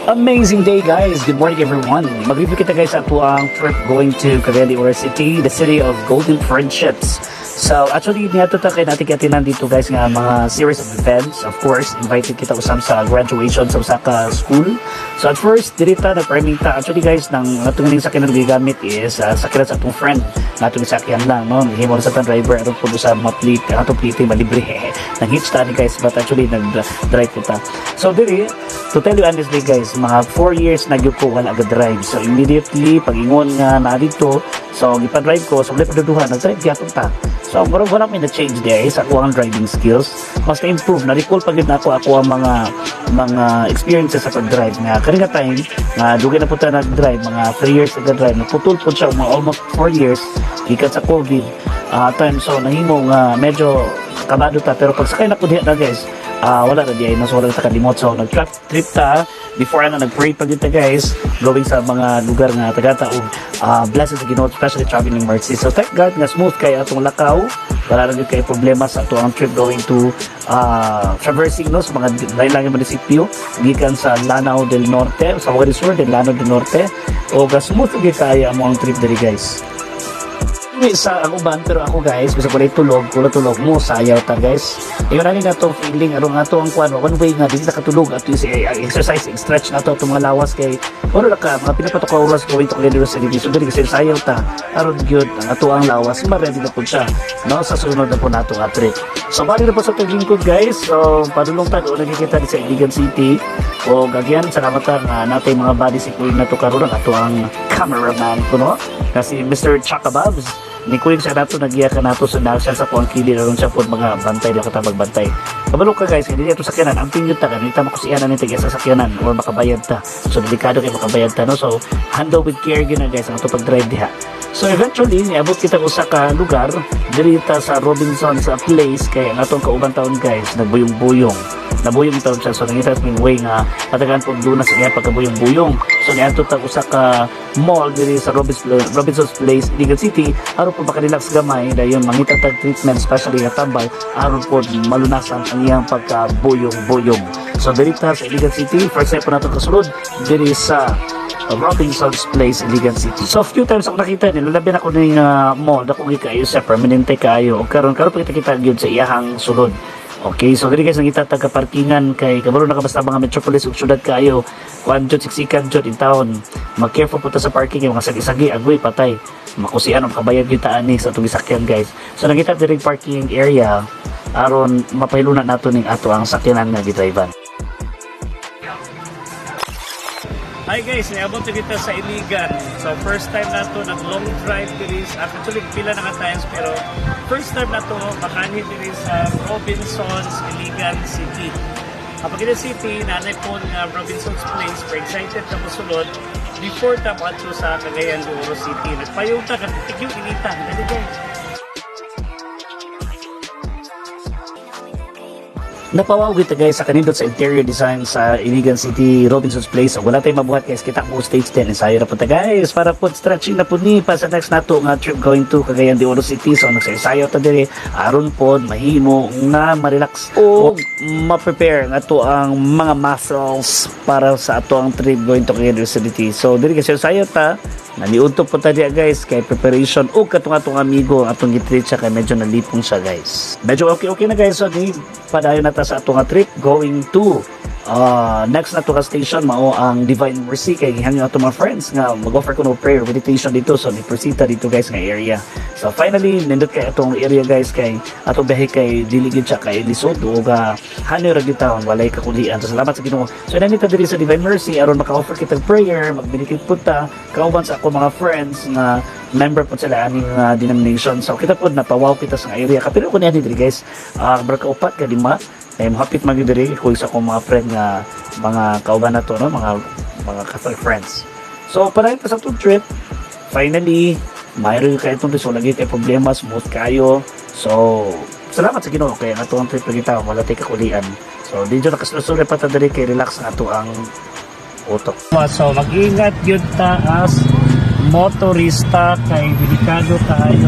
Amazing day, guys. Good morning, everyone. Mag-review kita guys sa ang trip going to Cagayan de Oro City, the city of golden friendships. So actually niyato ta kay natin katinan dito guys nga mga series of events. Of course, invited kita usam sa graduation sa usa ka school. So at first dirita na priming ta. Actually guys, nang atong ning sakyanan gigamit is sakyanan sa atong friend. Natong sakyan lang no. Himo sa tan driver aron pulo sa mga plate, atong plate malibre. Nang hitch ta ni guys, but actually nag-drive ko ta. So diri to tell you honestly guys, mga 4 years na gyud ko wala ga-drive. So immediately pag-ingon nga na dito, so gipa-drive ko, so wala pa duduha, nag-drive gyapon ta. So murag wala may na-change there sa akong driving skills. Mas na-improve, na-recall pa gid nako ako ang mga experiences sa pag-drive nga kanina time nga dugay na punta nag-drive, mga 3 years nag-drive, naputol po siya mga almost 4 years gikan sa COVID time. So nahimo nga medyo kabado ta, pero pag sakay na po diha na guys, wala na diay mas wala ta kalimot. So nag-trip ta before nag-pray pa kita guys, going sa mga lugar nga tagataog blessed sa Ginoo, especially traveling mercy. So thank God nga smooth kay atong lakaw, wala na gyud kay problema sa atong trip going to traversing no sa mga lain-laing munisipyo gikan sa Lanao del Norte, sa Wadi Sur del Lanao del Norte, o smooth gyud kaya mo ang trip diri guys. Sa ang uban, pero ako guys gusto ko rin tulog mo sayaw ta guys. Yung nani na to feeling aron ato ang kwan one way nga dili nakatulog at yung exercise stretch na to itong mga lawas kay oro na ka mga pinapatok ka oras going to Cagayan de Oro City. So dili kasi sayaw ta aron gyud ang ato ang lawas ma-ready na po siya no sa sunod na po nato nga trip. So bali na po sa lingkod guys. So padulong ta doon nakikita sa Iligan City. O gagyan salamat nga natay mga body security na to karon ang ato ang cameraman ko no kasi Mr. Chakababs ni kuling sa nato nagiya ka nato sa nasya sa kuang kili ron siya pod mga bantay lang katabag bantay. Kabalo ka guys, hindi ato sakyanan ang tingin ta kanita makusianan ni tiga sa sakyanan or makabayad ta. So delikado kay makabayad ta no. So handle with care gyud na guys ang ato pag-drive diha. So eventually niabot kita usa ka lugar diri ta sa Robinson sa place kay ang atong kauban taon guys nagbuyong-buyong. Nabuyong taon siya. So nangita sa way nga patagan po doon na sa iya pagkabuyong-buyong. So niadto ta usa ka mall diri sa Robinson's Place, Iligan City aron po maka-relax gamay dayon mangita tag treatment especially nga tambal aron po malunasan ang iyang pagkabuyong-buyong. So diri ta sa Iligan City, first time po nato kasulod diri sa Robinson's Place, Iligan City. So few times ako nakita nilalabi na ko ning mall dako kayo sa permanente kayo karon pa kita gyud sa iyahang sulod. Okay, so diri guys nangita taga parkingan kay kabalo na ka basta mga metropolis ug syudad kayo kuan jud siksikan jud in town. Mag-careful po ta sa parking kay mga sagi-sagi agoy patay makusian ang kabayad gyud ta ani sa atong gisakyan guys. So nangita diri parking area aron mapahiluna nato ning ato ang sakyanan nga gidrivean. Hi guys, niabot na kita sa Iligan. So first time na to nag-long drive diri actually pila na ka times pero first time na to makanhi diri sa Robinson's Iligan City. Kapag ito city, nanay po nga Robinson's Place, pero excited ka masulod before ta maadto sa Cagayan de Oro City. Nagpayong ta katigyo inita. Dali guys. Napawaw kita guys sa kanindot sa interior design sa Iligan City, Robinson's Place. So, wala tayong mabuhat guys, kita mo stage 10. Ensayo na po ta guys para po stretching na po ni pa sa next nato nga trip going to Cagayan de Oro City. So nagsayo ta diri aron po mahimo nga ma-relax o ma-prepare nga to ang mga muscles para sa ato ang trip going to Cagayan de Oro City. So diri kasi ensayo ta naniudto po ta diya guys kay preparation o katong atong amigo atong gitreat siya kay medyo nalipong siya guys. Medyo okay na guys. So di padayon na ta sa atong trip going to next na to ka station mao ang Divine Mercy kay hangyo ato mga friends nga mag-offer ko no prayer meditation dito. So ni-presita dito guys nga area. So finally nindot kay atong area guys kay atong biyahe kay dili gid siya kay lisod o hanyo ra gyud taon walay kakulian. So salamat sa Ginoo. So nandito diri sa Divine Mercy aron maka-offer kita prayer, magbinikit pud ta kauban sa ako mga friends na member po sila aning denomination. So kita po napawaw kita sa area kapiro ko niya diri guys. Barka upat ka lima ay mahapit magdiri ko sa akong mga friend nga mga kauban na to no mga Catholic friends. So para sa itong trip finally mayroon kayo itong so lagi kay problema smooth kayo. So salamat sa Ginoo kay ato ang trip kita wala tay kakulian. So dito nakasulod pa ta diri kay relax ang ato ang utok. So mag-ingat gyud ta as motorista kay delikado kayo.